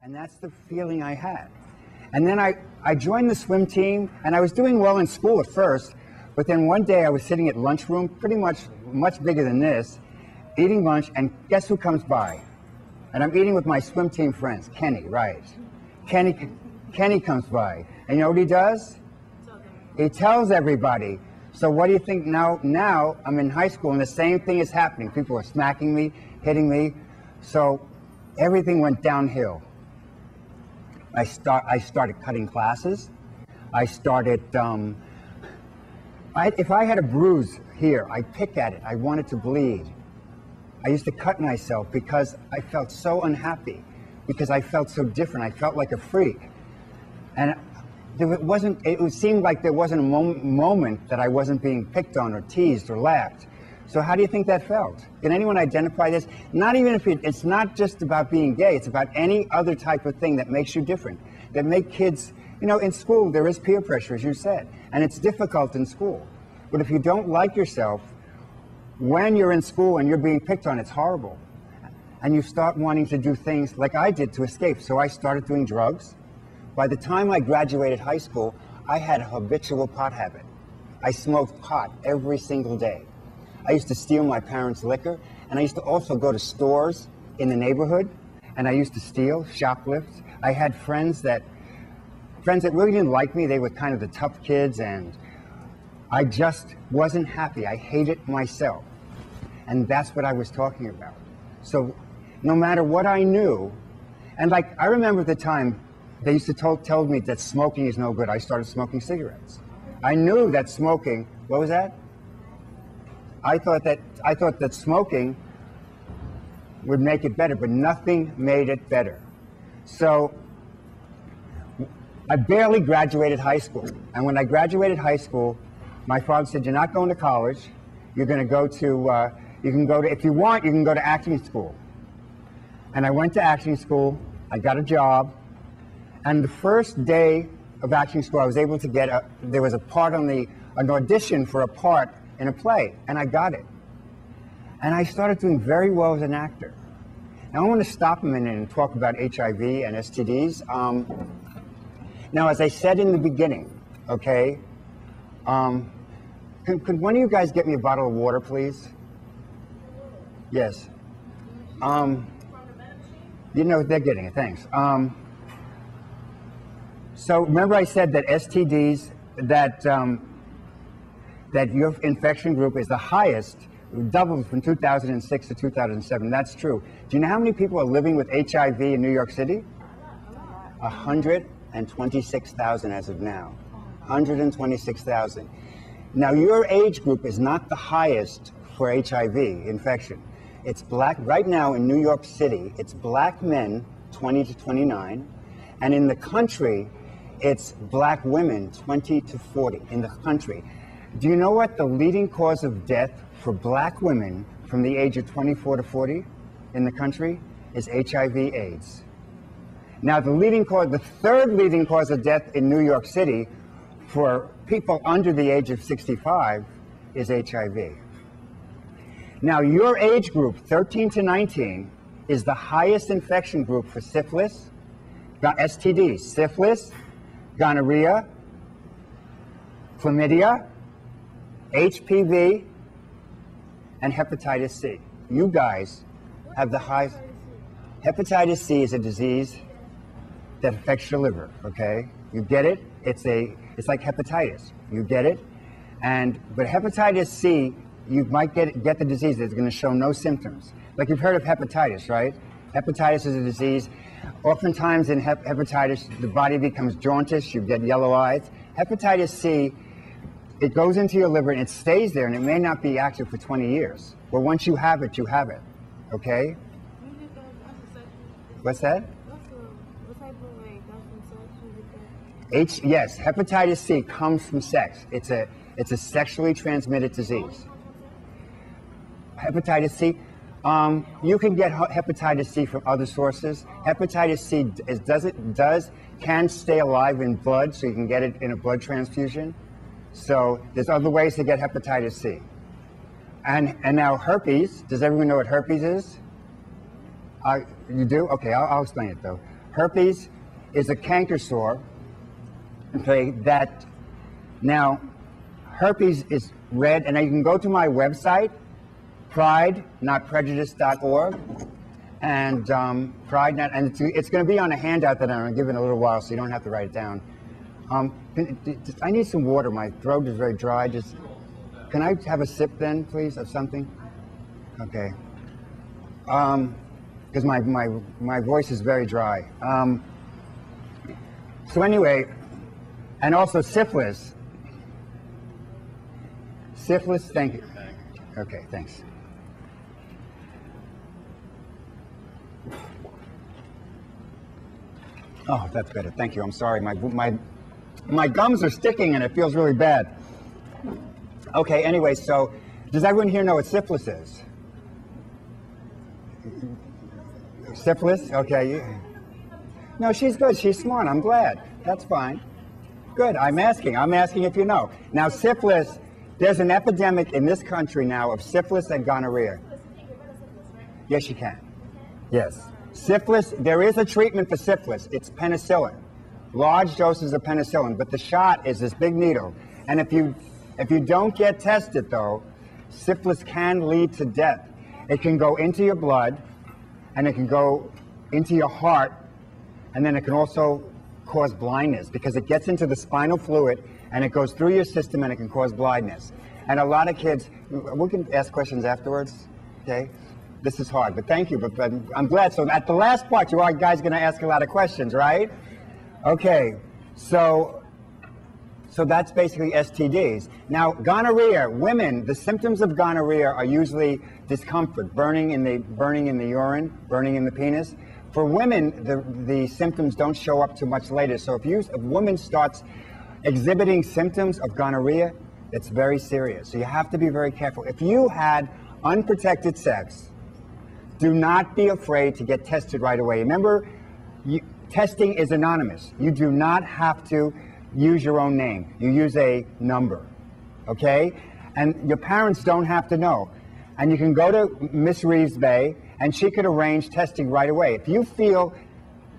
And that's the feeling I had. And then I joined the swim team, and I was doing well in school at first, but then one day I was sitting at lunchroom, pretty much bigger than this, eating lunch, and guess who comes by? And I'm eating with my swim team friends, Kenny, right? Kenny comes by, and you know what he does? He tells everybody. So what do you think now? Now I'm in high school, and the same thing is happening. People are smacking me, hitting me, so everything went downhill. I started cutting classes. I started, if I had a bruise here, I'd pick at it. I wanted to bleed. I used to cut myself because I felt so unhappy, because I felt so different. I felt like a freak. And it seemed like there wasn't a moment that I wasn't being picked on or teased or laughed. So how do you think that felt? Can anyone identify this? Not even if it's not just about being gay, it's about any other type of thing that makes you different, that make kids, you know, in school there is peer pressure, as you said, and it's difficult in school. But if you don't like yourself, when you're in school and you're being picked on, it's horrible. And you start wanting to do things like I did to escape. So I started doing drugs. By the time I graduated high school, I had a habitual pot habit. I smoked pot every single day. I used to steal my parents' liquor, and I used to also go to stores in the neighborhood, and I used to steal, shoplift. I had friends that really didn't like me. They were kind of the tough kids, and I just wasn't happy. I hated myself, and that's what I was talking about. So no matter what I knew, and like I remember at the time, they used to tell me that smoking is no good. I started smoking cigarettes. I knew that smoking, what was that? I thought that smoking would make it better, but nothing made it better. So I barely graduated high school. And when I graduated high school, my father said, you're not going to college. You're going to go to, if you want, you can go to acting school. And I went to acting school. I got a job. And the first day of acting school, I was able to there was a part an audition for a part in a play, and I got it. And I started doing very well as an actor. Now I want to stop a minute and talk about HIV and STDs. Now, as I said in the beginning, okay, could one of you guys get me a bottle of water, please? Yes. You know, they're getting it, thanks. So remember I said that STDs, that your infection group is the highest, doubled from 2006 to 2007. That's true. Do you know how many people are living with HIV in New York City? 126,000 as of now. 126,000. Now your age group is not the highest for HIV infection. It's black, right now in New York City, it's black men 20 to 29, and in the country, it's black women 20 to 40 in the country. Do you know what the leading cause of death for black women from the age of 24 to 40 in the country is HIV/AIDS? Now the third leading cause of death in New York City for people under the age of 65 is HIV. Now your age group, 13 to 19, is the highest infection group for syphilis, STDs, syphilis, gonorrhea, chlamydia, HPV, and hepatitis C. You guys have the highest. Hepatitis C is a disease that affects your liver, okay? You get it, it's like hepatitis. You get it, but hepatitis C, you might get the disease that's going to show no symptoms. Like you've heard of hepatitis, right? Hepatitis is a disease. Oftentimes in hepatitis, the body becomes jaundice, you get yellow eyes. Hepatitis C, it goes into your liver and it stays there, and it may not be active for 20 years. But once you have it, okay? What's that? Yes, hepatitis C comes from sex. It's a sexually transmitted disease. Hepatitis C, you can get hepatitis C from other sources. Hepatitis C can stay alive in blood, so you can get it in a blood transfusion. So there's other ways to get hepatitis C. And now herpes, does everyone know what herpes is? You do? Okay, I'll explain it though. Herpes is a canker sore, okay, that now herpes is red, and you can go to my website, pridenotprejudice.org, and it's going to be on a handout that I'm going to give in a little while, so you don't have to write it down. I need some water. My throat is very dry. Can I have a sip then, please, of something? Okay. Because my voice is very dry. So anyway, and also syphilis. Syphilis, thank you. Okay, thanks. Oh, that's better. Thank you. I'm sorry. My gums are sticking and it feels really bad. Okay, anyway, so does everyone here know what syphilis is? Syphilis? Okay. No, she's good. She's smart. I'm glad. That's fine. Good. I'm asking if you know. Now, syphilis, there's an epidemic in this country now of syphilis and gonorrhea. Yes, you can. Yes. Syphilis, there is a treatment for syphilis. It's penicillin. Large doses of penicillin, but the shot is this big needle. And if you don't get tested, though, syphilis can lead to death. It can go into your blood, and it can go into your heart, and then it can also cause blindness because it gets into the spinal fluid, and it goes through your system, and it can cause blindness. And a lot of kids, we can ask questions afterwards, okay? This is hard, but thank you. But I'm glad. So at the last part, you are guys going to ask a lot of questions, right? Okay, so that's basically STDs. Now, gonorrhea, women, the symptoms of gonorrhea are usually discomfort, burning in the urine, burning in the penis. For women, the symptoms don't show up too much later. So if a woman starts exhibiting symptoms of gonorrhea, it's very serious. So you have to be very careful. If you had unprotected sex, do not be afraid to get tested right away. Remember, testing is anonymous. You do not have to use your own name. You use a number, okay? And your parents don't have to know. And you can go to Miss Reeves Bay, and she could arrange testing right away. If you feel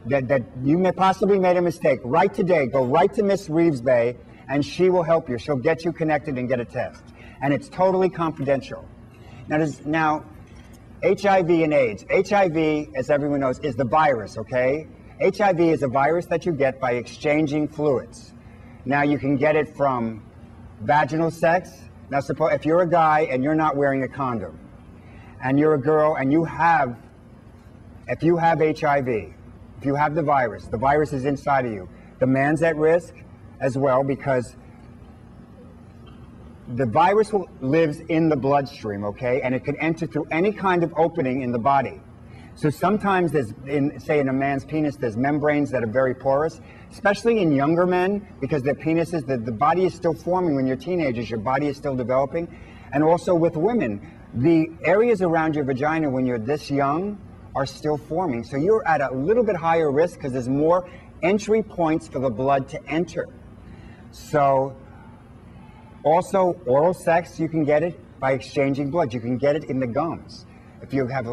that you may possibly made a mistake, right today, go right to Miss Reeves Bay, and she will help you. She'll get you connected and get a test. And it's totally confidential. Now, HIV and AIDS. HIV, as everyone knows, is the virus, okay? HIV is a virus that you get by exchanging fluids. Now, you can get it from vaginal sex. Now, suppose if you're a guy and you're not wearing a condom, and you're a girl and if you have HIV, if you have the virus is inside of you. The man's at risk as well because the virus lives in the bloodstream, okay? And it can enter through any kind of opening in the body. So sometimes say in a man's penis, there's membranes that are very porous, especially in younger men, because their penises, the body is still forming when you're teenagers, your body is still developing. And also with women, the areas around your vagina when you're this young are still forming. So you're at a little bit higher risk because there's more entry points for the blood to enter. So also oral sex, you can get it by exchanging blood. You can get it in the gums. If you have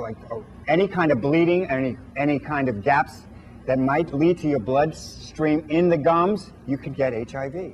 any kind of bleeding, any kind of gaps that might lead to your bloodstream in the gums, you could get HIV.